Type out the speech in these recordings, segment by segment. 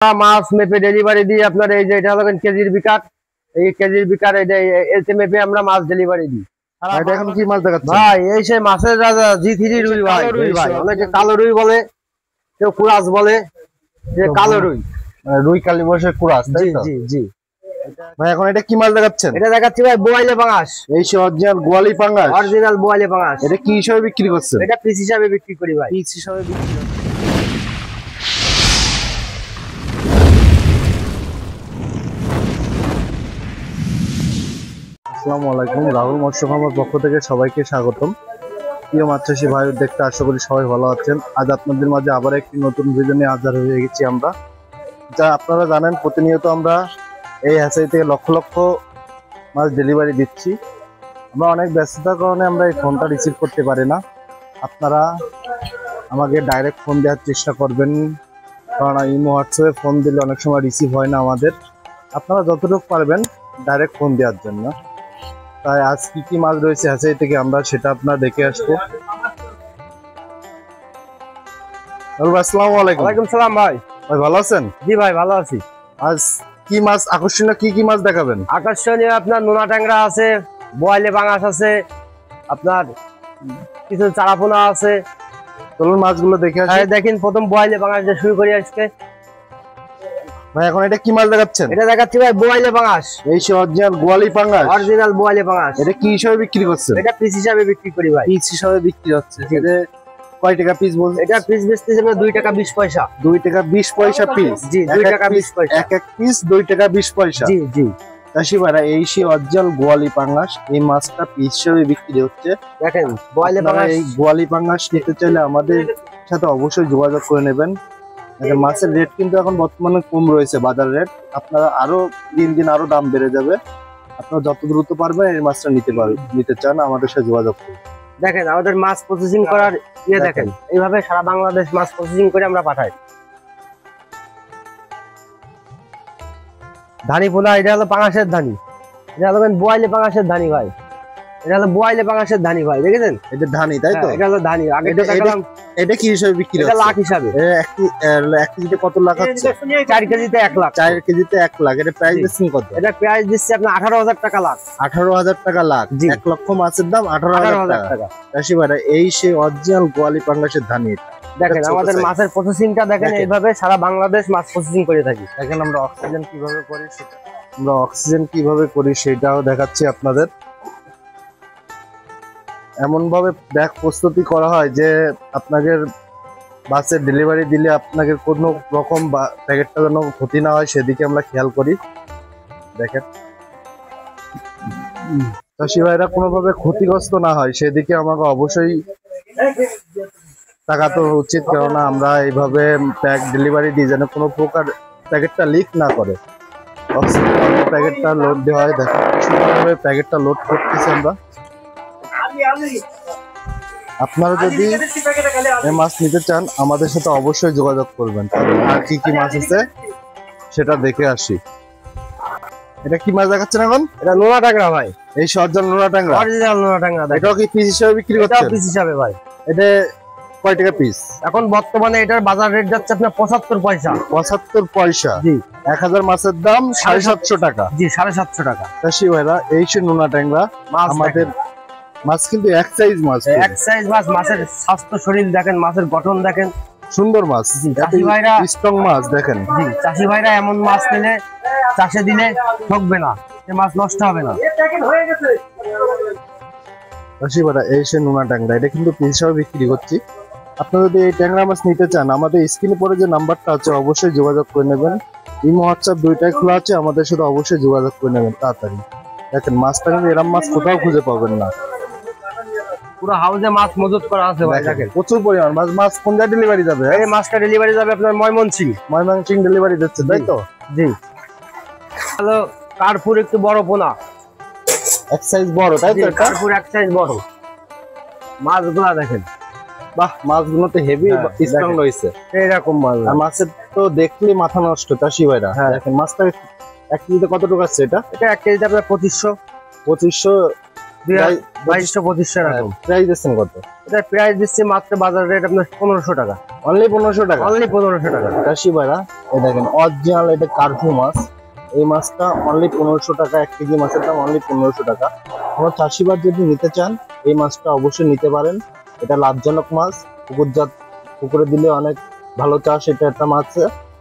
মাছ মেপে ডেলিভারি দিই আপনার। এই যে এটা হলো কেজির বিকার, এই কেজির বিকার এতে মেপে আমরা মাছ ডেলিভারি দিই। এটা এখন কি মাছ দেখাচ্ছেন ভাই? এই সেই মাছের রাজা জি3 রুই ভাই। অনেকে কালো রুই বলে, কেউ কুরাস বলে, যে কালো রুই, রুই কালী বসে কুরাস, তাই তো? জি জি। ভাই এখন এটা কি মাছ দেখাচ্ছেন? এটা দেখাচ্ছি ভাই বোয়ালে পাঙাশ। এই সে অরিজিনাল গোয়ালি পাঙ্গাস, অরিজিনাল বোয়ালে পাঙাশ। এটা কি হিসাবে বিক্রি করছেন? এটা পিস হিসাবে বিক্রি করি ভাই। পিস হিসাবে বিক্রি করছেন। আসসালামু আলাইকুম, রাহুল মৎস্য খামার পক্ষ থেকে সবাইকে স্বাগতম। প্রিয় মাছ চাষী ভাই, দেখতে আশা করি সবাই ভালো আছেন। আজ আপনাদের মাঝে আবার একটি নতুন ভিডিও নিয়ে হাজির হয়ে গেছি আমরা। যা আপনারা জানেন, প্রতিনিয়ত আমরা এই হ্যাচারি থেকে লক্ষ লক্ষ মাছ ডেলিভারি দিচ্ছি। আমরা অনেক ব্যস্ততার কারণে আমরা এই ফোনটা রিসিভ করতে পারি না। আপনারা আমাকে ডাইরেক্ট ফোন দেওয়ার চেষ্টা করবেন, কারণ ইমো হোয়াটসঅ্যাপে ফোন দিলে অনেক সময় রিসিভ হয় না আমাদের। আপনারা যতটুকু পারবেন ডাইরেক্ট ফোন দেওয়ার জন্য। তাই আজ কি কি মাছ রয়েছে হ্যাচারি থেকে আমরা সেটা আপনারা দেখে আসবো। আসসালামু আলাইকুম। ওয়ালাইকুম সালাম ভাই। ভাই ভালো আছেন? জি ভাই ভালো আছি। আজ কি মাছ আকর্ষণীয় কি মাছ দেখাবেন? আকর্ষণীয় আপনার নোনা ট্যাংরা আছে, বোয়ালে পাঙাশ আছে, আপনার কিছু চারাপোনা আছে। চলুন মাছগুলো দেখে আসি। দেখেন প্রথম বোয়ালে পাঙাশ দিয়ে শুরু করি আজকে। ভাই এখন এটা কি মাছ দেখাচ্ছেন? এটা দেখাচ্ছি ভাই বোয়ালে পাঙাশ। এই সে অরিজিনাল গোয়ালি পাঙ্গাস, অরিজিনাল বোয়ালে পাঙাশ। এটা কি হিসাবে বিক্রি করছেন? এটা পিস হিসাবে বিক্রি করি ভাই। পিস হিসাবে বিক্রি হচ্ছে। এটা কয় টাকা পিস বলছেন? এটা পিস বেচতেছি আমরা 2 টাকা 20 পয়সা। 2 টাকা 20 পয়সা পিস। জি, 2 টাকা 20 পয়সা। এক পিস 2 টাকা 20 পয়সা। জি জি। চাষি ভাইরা, এই সে অরিজিনাল গোয়ালি পাঙ্গাস, এই মাছটা পিস হিসেবে বিক্রি হচ্ছে। দেখেন বোয়ালে পাঙাশ। এই গোয়ালি পাঙ্গাস নিতে চাইলে আমাদের সাথে অবশ্যই যোগাযোগ করে নেবেন। মাছের রেট কিন্তু এখন বর্তমানে কম রয়েছে, বাজার রেট। আপনারা আরো দিন দিন আরো দাম বেড়ে যাবে। আপনারা যত দ্রুত পারবেন এই মাছটা নিতে চান, আমাদের সাথে যোগাযোগ করুন। দেখেন আমাদের মাছ প্রসেসিং করার দেখেন এইভাবে সারা বাংলাদেশ মাছ প্রসেসিং করে আমরা পাঠাই। ধানি পোনা, এটা হলো পাঙাশের ধানি। এটা হলো বোয়ালে পাঙাশের ধানি ভাই। এটা হলো বোয়ালে পাঙাশের ধানি ভাই, দেখেছেন? এটা ধানি, তাই তো? এটা হলো ধানি। আগে এটা কি হিসাবে বিক্রি হচ্ছে? এটা লাখ হিসাবে। এক কেজিতে কত লাখ হচ্ছে? 4 কেজিতে 1 লাখ। 4 কেজিতে 1 লাখ। এটা প্রাইস দিচ্ছেন কত? এটা প্রাইস দিচ্ছে আপনার 18,000 টাকা লাখ। 18,000 টাকা লাখ। 1 লক্ষ মাছের দাম 18,000 টাকা। চাষি ভাইরা, এই সেই অরিজিনাল গোয়ালি পাঙ্গাসের ধানি। দেখেন আমাদের মাছের প্রসেসিংটা দেখেন, এইভাবে সারা বাংলাদেশ মাছ প্রসেসিং করে থাকি। দেখেন আমরা অক্সিজেন কিভাবে করি সেটাও দেখাচ্ছি আপনাদের। এমন ভাবে ব্যাগ প্রস্তুতি করা হয় যে আপনাদের বাসের ডেলিভারি দিলে আপনাদের কোনো রকম প্যাকেটটা যেন ক্ষতি না হয় সেদিকে আমরা খেয়াল করি। দেখেন চাষি ভাইরা কোনোভাবে ক্ষতিগ্রস্ত না হয় সেদিকে আমাকে অবশ্যই তাকাতে উচিত, কেননা আমরা এইভাবে প্যাক ডেলিভারি দিই যেন কোনো প্রকার প্যাকেটটা লিক না করে। প্যাকেটটা লোড দেওয়া হয়। দেখেন সুন্দরভাবে প্যাকেটটা লোড করতেছি আমরা। আপনারা যদি এই মাছ নিতে চান আমাদের সাথে অবশ্যই যোগাযোগ করবেন। আর কি কি মাছ আছে সেটা দেখে আসি। এটা কি মাছ দেখাচ্ছেন এখন? এটা নোনা ট্যাংরা ভাই। এই সরজাল নোনা ট্যাংরা, অরিজিনাল নোনা ট্যাংরা। এটাও কি পিস হিসেবে বিক্রি করছেন? এটা পিস হিসাবে ভাই। এটা কয় টাকা পিস? এখন বর্তমানে এটার বাজার রেট যাচ্ছে আপনার 75 পয়সা। 75 পয়সা। জি। 1000 মাছের দাম 750 টাকা। জি, 750 টাকা। চাষি ভাইরা, এই সে নোনা ট্যাংরা আমাদের মাছ, কিন্তু এক সাইজ মাছ। এক সাইজ মাছ। মাছের স্বাস্থ্য শরীর দেখেন, মাছের গঠন দেখেন, সুন্দর মাছ। চাষি ভাইরা স্ট্রং মাছ দেখেন। জি, চাষি ভাইরা এমন মাছ পেলে চাষে দিলে ঠকবে না, সে মাছ নষ্ট হবে না। চাষি ভাইরা, এই সে নোনা ট্যাংরা, এটা কিন্তু পিস হিসাবে বিক্রি করছি। আপনারা যদি এই ট্যাংরা মাছ নিতে চান আমাদের স্ক্রিনে পরে যে নাম্বারটা আছে অবশ্যই যোগাযোগ করে নেবেন। ইমো হোয়াটসঅ্যাপ দুইটাই খোলা আছে, আমাদের সাথে অবশ্যই যোগাযোগ করে নেবেন তাড়াতাড়ি। দেখেন মাছটা কিন্তু এরকম মাছ কোথাও খুঁজে পাবেন না। পুরো হাউসে মাছ মজুত করা আছে ভাই। দেখেন প্রচুর পরিমাণ মাছ। মাছ কোন জায়গায় ডেলিভারি যাবে? এই মাছটা ডেলিভারি যাবে আপনার ময়মনসিংহ ডেলিভারি দিচ্ছে, তাই তো? জি। হ্যালো, কার্পুর একটু বড় পোনা, এক সাইজ বড়, তাই তো? কার্পুর এক সাইজ বড়। মাছগুলা দেখেন, বাহ, মাছগুলো তো হেভি স্ট্রং রয়েছে। এইরকম মাছ। আর মাছের তো দেখলে মাথা নষ্ট চাষি ভাইরা। দেখেন মাছটা 1 কেজিতে কত টাকা আছে? এটা 1 কেজিতে আপনার 2500। 2200-2500 এরকম। প্রাইস দিচ্ছেন কত? এটা প্রাইস দিচ্ছি মাত্র বাজার রেট আপনার 1500 টাকা। অনলি 1500 টাকা। অনলি 1500 টাকা। চাষি ভাইরা এই দেখেন অরিজিনাল এটা কার্পু মাছ। এই মাছটা অনলি 1500 টাকা। 1 কেজি মাছের দাম অনলি 1500 টাকা। কোনো চাষিবার যদি নিতে চান এই মাছটা অবশ্যই নিতে পারেন। এটা লাভজনক মাছ, পুকুরে দিলে অনেক ভালো চাষ। এটা একটা মাছ,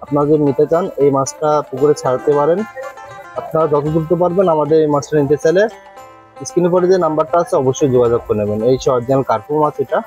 আপনারা যদি নিতে চান এই মাছটা পুকুরে ছাড়তে পারেন। আপনারা যত দ্রুত পারবেন আমাদের এই মাছটা নিতে চাইলে স্ক্রিনে পরে যে নাম্বারটা আছে অবশ্যই যোগাযোগ করে নেবেন। এই সে অরিজিনাল কার্পু মাছ। এটা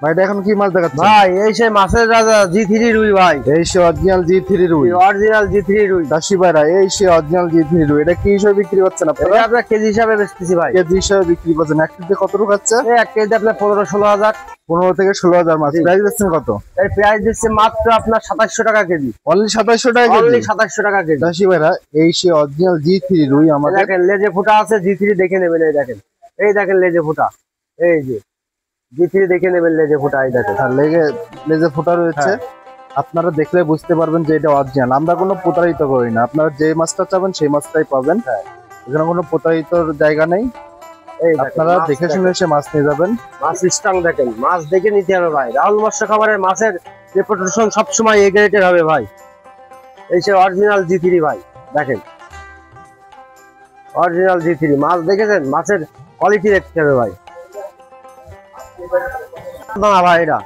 ভাই এটা এখন কি মাছ দেখাচ্ছে? ভাই এই সেই মাছের রাজা G3 রুই ভাই। এই সে অরিজিনাল G3 রুই। অরিজিনাল G3 রুই। চাষি ভাইরা এই সে অরিজিনাল G3 রুই। এটা কি হিসাবে বিক্রি করছেন আপনারা? এটা আপনার কেজি হিসাবে বেচতেছি ভাই। কেজি হিসাবে বিক্রি করছেন। এক কেজি কত টাকা আছে? এই 1 কেজি আপনার 15-16 হাজার। 15 থেকে 16 হাজার মাছ। প্রাইস দিচ্ছেন কত? এর প্রাইস দিচ্ছে মাত্র আপনার 2700 টাকা কেজি। অনলি 2700 টাকা কেজি। অনলি 2700 টাকা কেজি। চাষি ভাইরা এই সে অরিজিনাল G3 রুই আমাদের। দেখেন লেজে ফুটা আছে, G3 দেখে নেবেন। এই দেখেন, এই দেখেন লেজে ফুটা। এই যে G3 দেখে নেবেন লেজে ফুটা। এই দেখেন লেজে ফুটা রয়েছে। আপনারা দেখলে বুঝতে পারবেন যে এটা অরিজিনাল। আমরা কোনো প্রতারিত করি না। আপনারা যে মাছটা চাবেন সেই মাছটাই পাবেন। এখানে কোনো প্রতারিতর জায়গা নেই। আপনারা দেখে শুনে এসে মাছ নিয়ে যাবেন। মাছ স্ট্রং দেখেন, মাছ দেখে নিতে হবে ভাই। রাহুল মৎস্য খামারের মাছের রেপুটেশন সবসময় এ গ্রেডের হবে ভাই। এই সে অরিজিনাল G3 ভাই। দেখেন অরিজিনাল G3 মাছ দেখেছেন, মাছের কোয়ালিটি দেখতে হবে ভাই। না ভাই এটা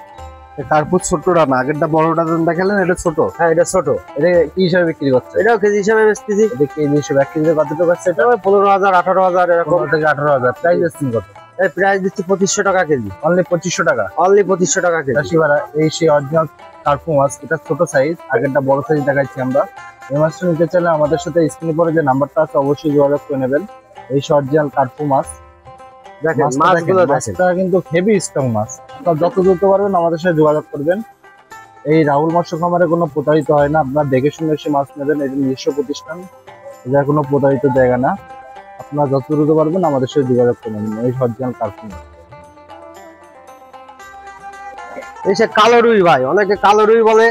কার্পু ছোটটা না, আগেরটা বড়টা দেখালেন, এটা ছোট। হ্যাঁ এটা ছোট। এটা কি হিসাবে বিক্রি করছে? এটাও কেজি হিসাবে বেচতেছি। এটা কেজি হিসাবে 1 কেজি কতটুকু আছে? এটা 15,000-18,000 এরকম। 15 থেকে 18,000। প্রাইস দিচ্ছেন কত? এর প্রাইস দিচ্ছি 2500 টাকা কেজি। অনলি 2500 টাকা। অনলি 2500 টাকা কেজি। চাষি ভাড়া এই সেই অরিজিনাল কার্পু মাছ। এটা ছোট সাইজ, আগেরটা বড় সাইজ দেখাচ্ছি আমরা। এই মাছটা নিতে চাইলে আমাদের সাথে স্ক্রিনে পরে যে নাম্বারটা আছে অবশ্যই যোগাযোগ করে নেবেন। এই সেই অরিজিনাল কার্পু মাছ। দেখেন মাছগুলো দেখেন, মাছটা কিন্তু হেভি স্ট্রং মাছ। আপনারা যত দ্রুত পারবেন আমাদের সাথে যোগাযোগ করবেন। এই রাহুল মৎস্য খামারে কোনো প্রতারিত হয় না। আপনারা দেখে শুনে এসে মাছ নেবেন। এটা নিজস্ব প্রতিষ্ঠান, এটা কোনো প্রতারিত জায়গা না। আপনারা যত দ্রুত পারবেন আমাদের সাথে যোগাযোগ করে নেবেন। এই অরিজিনাল কার্পু মাছ। এই সে কালো রুই ভাই। অনেকে কালো রুই বলে,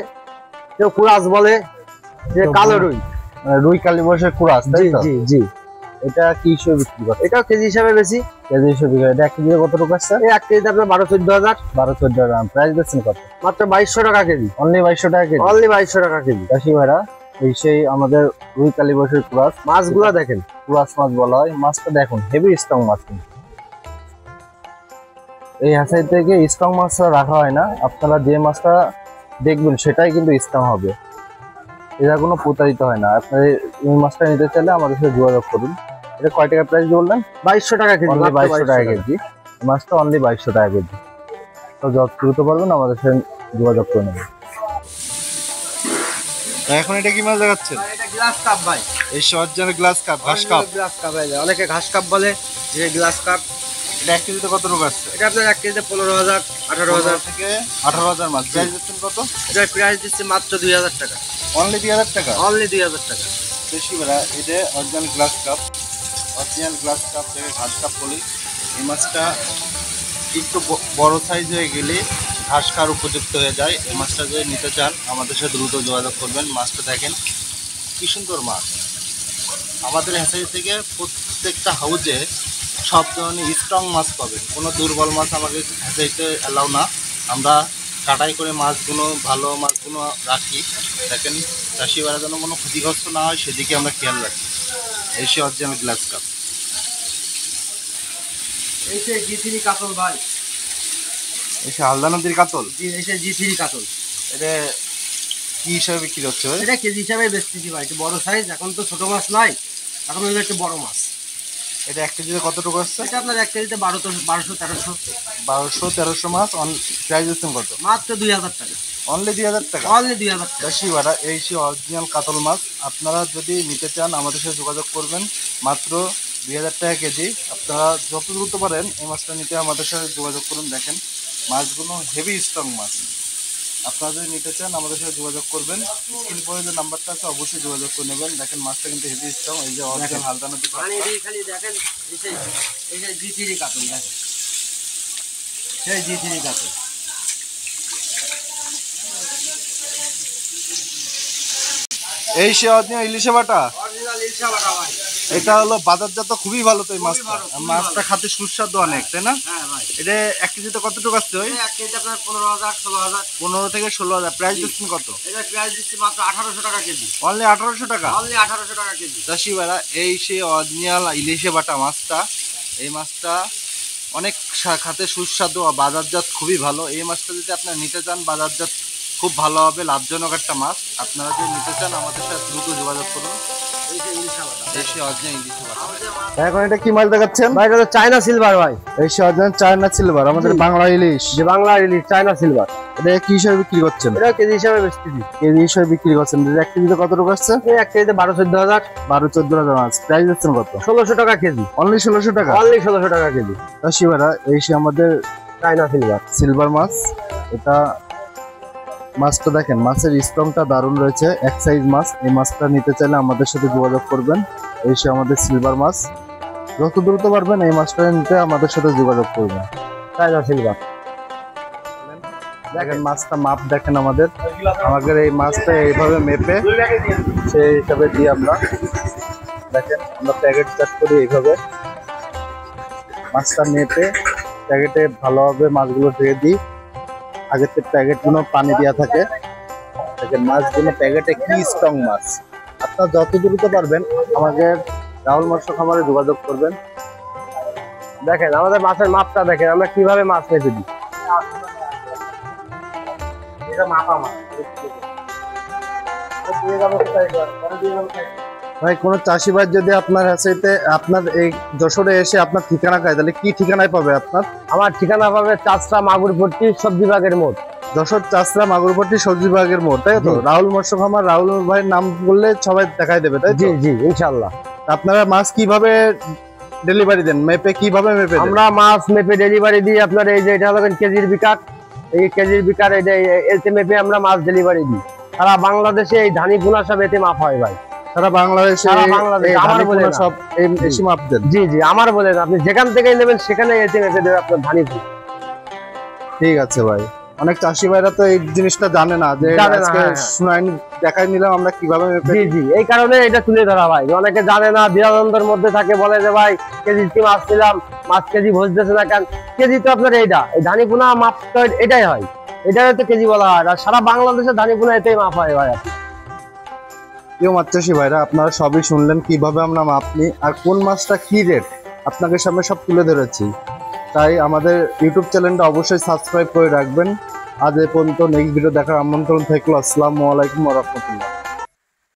কেউ কুরাস বলে। যে কালো রুই, রুই কালী বসের কুরাস, তাই তো? জি জি। এটা কি হিসেবে বিক্রি করে? এটাও কেজি হিসাবে বেশি। কেজি হিসেবে বিক্রি করে। এটা 1 কেজি কত টাকা আছে? এই 1 কেজিতে আপনার 12-14 হাজার। 12-14 হাজার। প্রাইস দিচ্ছেন কত? মাত্র 2200 টাকা কেজি। অনলি 2200 টাকা কেজি। অনলি 2200 টাকা কেজি। চাষি ভাইরা এই সেই আমাদের রুই কালী বসের কুরাস। মাছগুলো দেখেন, কুরাস মাছ বলা হয়। মাছটা দেখুন হেভি স্ট্রং মাছ। কিন্তু এই হাসাই থেকে স্ট্রং মাছটা রাখা হয় না। আপনারা যে মাছটা দেখবেন সেটাই কিন্তু স্ট্রং হবে। এটা কোনো প্রতারিত হয় না। আপনার এই মাছটা নিতে চাইলে আমাদের সাথে যোগাযোগ করুন। এটা কয় টাকা প্রাইস বললেন? 2200 টাকা কেজি। অনলি 2200 টাকা কেজি। মাছটা অনলি 2200 টাকা কেজি। তো যত দ্রুত পারবেন আমাদের সাথে যোগাযোগ করে নেবেন। এখন এটা কি মাছ দেখাচ্ছেন? এটা গ্লাস কাপ ভাই। এই অরিজিনাল গ্লাস কাপ, ঘাস কাপ। গ্লাস কাপ ভাই, অনেকে ঘাস কাপ বলে। যে গ্লাস কাপ এটা 1 কেজিতে কত টাকা আছে? এটা আপনার 1 কেজিতে 15,000-18,000 থেকে 18,000 মাছ। প্রাইস দিচ্ছেন কত? এটার প্রাইস দিচ্ছে মাত্র 2000 টাকা। অনলি 2000 টাকা। অনলি 2000 টাকা। বেশি বেড়া। এটা original glass cup. Original glass cup থেকে ঘাস কাপ বলি। এই মাছটা একটু বড় সাইজ হয়ে গেলে ঘাস খাওয়ার উপযুক্ত হয়ে যায়। এই মাছটা যদি নিতে চান আমাদের সাথে দ্রুত যোগাযোগ করবেন। মাছটা দেখেন কি সুন্দর মাছ। আমাদের হ্যাচারি থেকে প্রত্যেকটা হাউজে সব ধরনের স্ট্রং মাছ পাবেন। কোনো দুর্বল মাছ আমাদের হ্যাচারিতে অ্যালাউ না। আমরা কাটাই করে মাছগুলো, ভালো মাছগুলো রাখি। দেখেন চাষি বাড়ার জন্য কোনো ক্ষতিগ্রস্ত না হয় সেদিকে আমরা খেয়াল রাখি। এই সে অরিজিনাল গ্লাস কাপ। এই যে G3 কাতল ভাই। এই সে হালদা নদীর কাতল। জি, এই যে G3 কাতল। এটা কি হিসাবে বিক্রি হচ্ছে ভাই? এটা কেজি হিসাবে বেচতেছি ভাই। একটু বড় সাইজ। এখন তো ছোট মাছ নাই, এখন হলো একটু বড় মাছ। এটা 1 কেজিতে কত টাকা আসছে? এটা আপনার 1 কেজিতে 1200-1300। 1200-1300 মাছ। প্রাইস দিচ্ছেন কত? মাত্র 2000 টাকা। অনলি 2000 টাকা। অনলি 2000 টাকা। চাষি ভাড়া এই সে অরিজিনাল কাতল মাছ। আপনারা যদি নিতে চান আমাদের সাথে যোগাযোগ করবেন। মাত্র 2000 টাকা কেজি। আপনারা যত দ্রুত পারেন এই মাছটা নিতে আমাদের সাথে যোগাযোগ করুন। দেখেন মাছগুলো হেভি স্ট্রং মাছ। আপনারা যদি নিতে চান আমাদের সাথে যোগাযোগ করবেন। স্ক্রিন পরে যে নাম্বারটা আছে অবশ্যই যোগাযোগ করে নেবেন। দেখেন মাছটা কিন্তু হেভি স্ট্রং। এই যে অরিজিনাল হালদা নদী পানি দিয়ে খালি দেখেন। এই যে G3 কাতল দেখেন, সেই G3 কাতল। এই সে অরিজিনাল ইলিশে বাটা। অরিজিনাল ইলশা বাটা ভাই। এটা হলো বাজারজাত খুবই ভালো তো এই মাছটা। ভালো, খুবই মাছটা ভালো। খাতে সুস্বাদু অনেক, তাই না? হ্যাঁ ভাই, এটা 1 কেজিতে কতটুকু আসছে ভাই? এক কেজি আপনার 15,000 16,000। 15 থেকে 16,000। প্রাইস জি। দিচ্ছেন কত? এটা প্রাইস দিচ্ছি মাত্র 1800 টাকা কেজি। অনলি 1800 টাকা। অনলি 1800 টাকা কেজি। চাষি ভাইরা, এই সেই অরিজিনাল ইলিশে বাটা মাছটা। এই মাছটা অনেক খাতে সুস্বাদু আর বাজারজাত খুবই ভালো। এই মাছটা যদি আপনারা নিতে চান বাজারজাত খুব ভালো হবে, লাভজনক একটা মাছ। আপনারা যদি নিতে চান আমাদের সাথে দ্রুত যোগাযোগ করুন। এই যে ইলিশা বাটা। এই সেই অরিজিনাল ইলিশে বাটা। আমাদের মাছ- এখন এটা কি মাছ দেখাচ্ছেন? ভাই এটা তো চায়না সিলভার ভাই। এই সেই অরিজিনাল চায়না সিলভার, আমাদের জি। বাংলা ইলিশ। যে বাংলা ইলিশ চায়না সিলভার। এটা কি হিসাবে বিক্রি করছেন? এটা কেজি হিসাবে বেচতেছি। কেজি হিসাবে বিক্রি করছেন। এটা 1 কেজিতে কতটুকু আসছে? এই এক কেজিতে 12-14,000। 12-14,000 মাছ। প্রাইস দিচ্ছেন কত? 1600 টাকা কেজি। অনলি 1600 টাকা। অনলি 1600 টাকা কেজি। চাষি ভাইরা, এই সেই আমাদের চায়না সিলভার। সিলভার মাছ। এটা মাছটা দেখেন, মাছের স্ট্রংটা দারুণ রয়েছে, এক সাইজ মাছ। এই মাছটা নিতে চাইলে আমাদের সাথে যোগাযোগ করবেন। এই সে আমাদের সিলভার মাছ। যত দ্রুত পারবেন এই মাছটা নিতে আমাদের সাথে যোগাযোগ করবেন। China silver. দেখেন মাছটা মাপ দেখেন আমাদের এই মাছটা এইভাবে মেপে সেই হিসাবে দিই আমরা। দেখেন আমরা প্যাকেট চাট করি এইভাবে, মাছটা মেপে প্যাকেটে ভালোভাবে মাছগুলো ধুয়ে দিই। আগের থেকে প্যাকেটগুলো পানি দেওয়া থাকে। দেখেন মাছগুলো প্যাকেটে কি স্ট্রং মাছ। আপনারা যত দ্রুত পারবেন আমাদের রাহুল মৎস্য খামারে যোগাযোগ করবেন। দেখেন আমাদের মাছের মাপটা দেখেন, আমরা কিভাবে মাছ মেপে দিই। এটা মাপা মাছ। ভাই কোনো চাষি ভাই যদি আপনার হাসিতে আপনার এই যশোরে এসে আপনার ঠিকানা খায়, তাহলে কি ঠিকানায় পাবে আপনার? আমার ঠিকানা পাবে চাষরা মাগুরপট্টি সবজি বাগের মোড়। যশোর চাষরা মাগুরপট্টি সবজি বাগের মোড়, তাই তো? জি। রাহুল মৎস্য খামার, রাহুল ভাইয়ের নাম বললে সবাই দেখাই দেবে, তাই তো? জি জি ইনশাল্লাহ। আপনারা মাছ কিভাবে ডেলিভারি দেন? মেপে কিভাবে মেপে দেন? আমরা মাছ মেপে ডেলিভারি দিই আপনার। এই যে এটা হলো কেজির বিকার। এই কেজির বিকার এতে মেপে আমরা মাছ ডেলিভারি দিই। সারা বাংলাদেশে এই ধানি পোনা সব এতে মাপ হয় ভাই। সারা বাংলাদেশে সারা বাংলাদেশে, এই আমার ধানি বলে পোনা না। সব এসে মাপ দেন। জি জি আমার বলেন, আপনি যেখান থেকে নেবেন সেখানে এতে মেপে দেবে আপনার ধানি পোনা। ঠিক আছে ভাই। অনেক চাষি ভাইরা তো এই জিনিসটা জানে না, যে জানে না, আজকে হ্যাঁ, হ্যাঁ। শুনাই দেখাই নিলাম আমরা কিভাবে মেপে। জি জি এই কারণে এটা তুলে ধরা ভাই। অনেকে জানে না, দ্বিধাদ্বন্দ্বের মধ্যে থাকে, বলে যে ভাই কেজি কি মাছ নিলাম, মাছ কেজি ভজতেছে না কেন। কেজি তো আপনার এইটা, এই ধানি পোনা মাপ তো এটাই হয়, এটাই তো কেজি বলা হয়। আর সারা বাংলাদেশে ধানি পোনা এটাই মাপ হয় ভাই। প্রিয় মাছ চাষি ভাইরা, আপনারা সবই শুনলেন কিভাবে আমরা মাপ নিই আর কোন মাছটা কি রেট আপনাদের সামনে সব তুলে ধরেছি। তাই আমাদের ইউটিউব চ্যানেলটা অবশ্যই সাবস্ক্রাইব করে রাখবেন। আজ এ পর্যন্ত, নেক্সট ভিডিও দেখার আমন্ত্রণ থাকলো। আসসালামু আলাইকুম ওয়া রাহমাতুল্লাহ।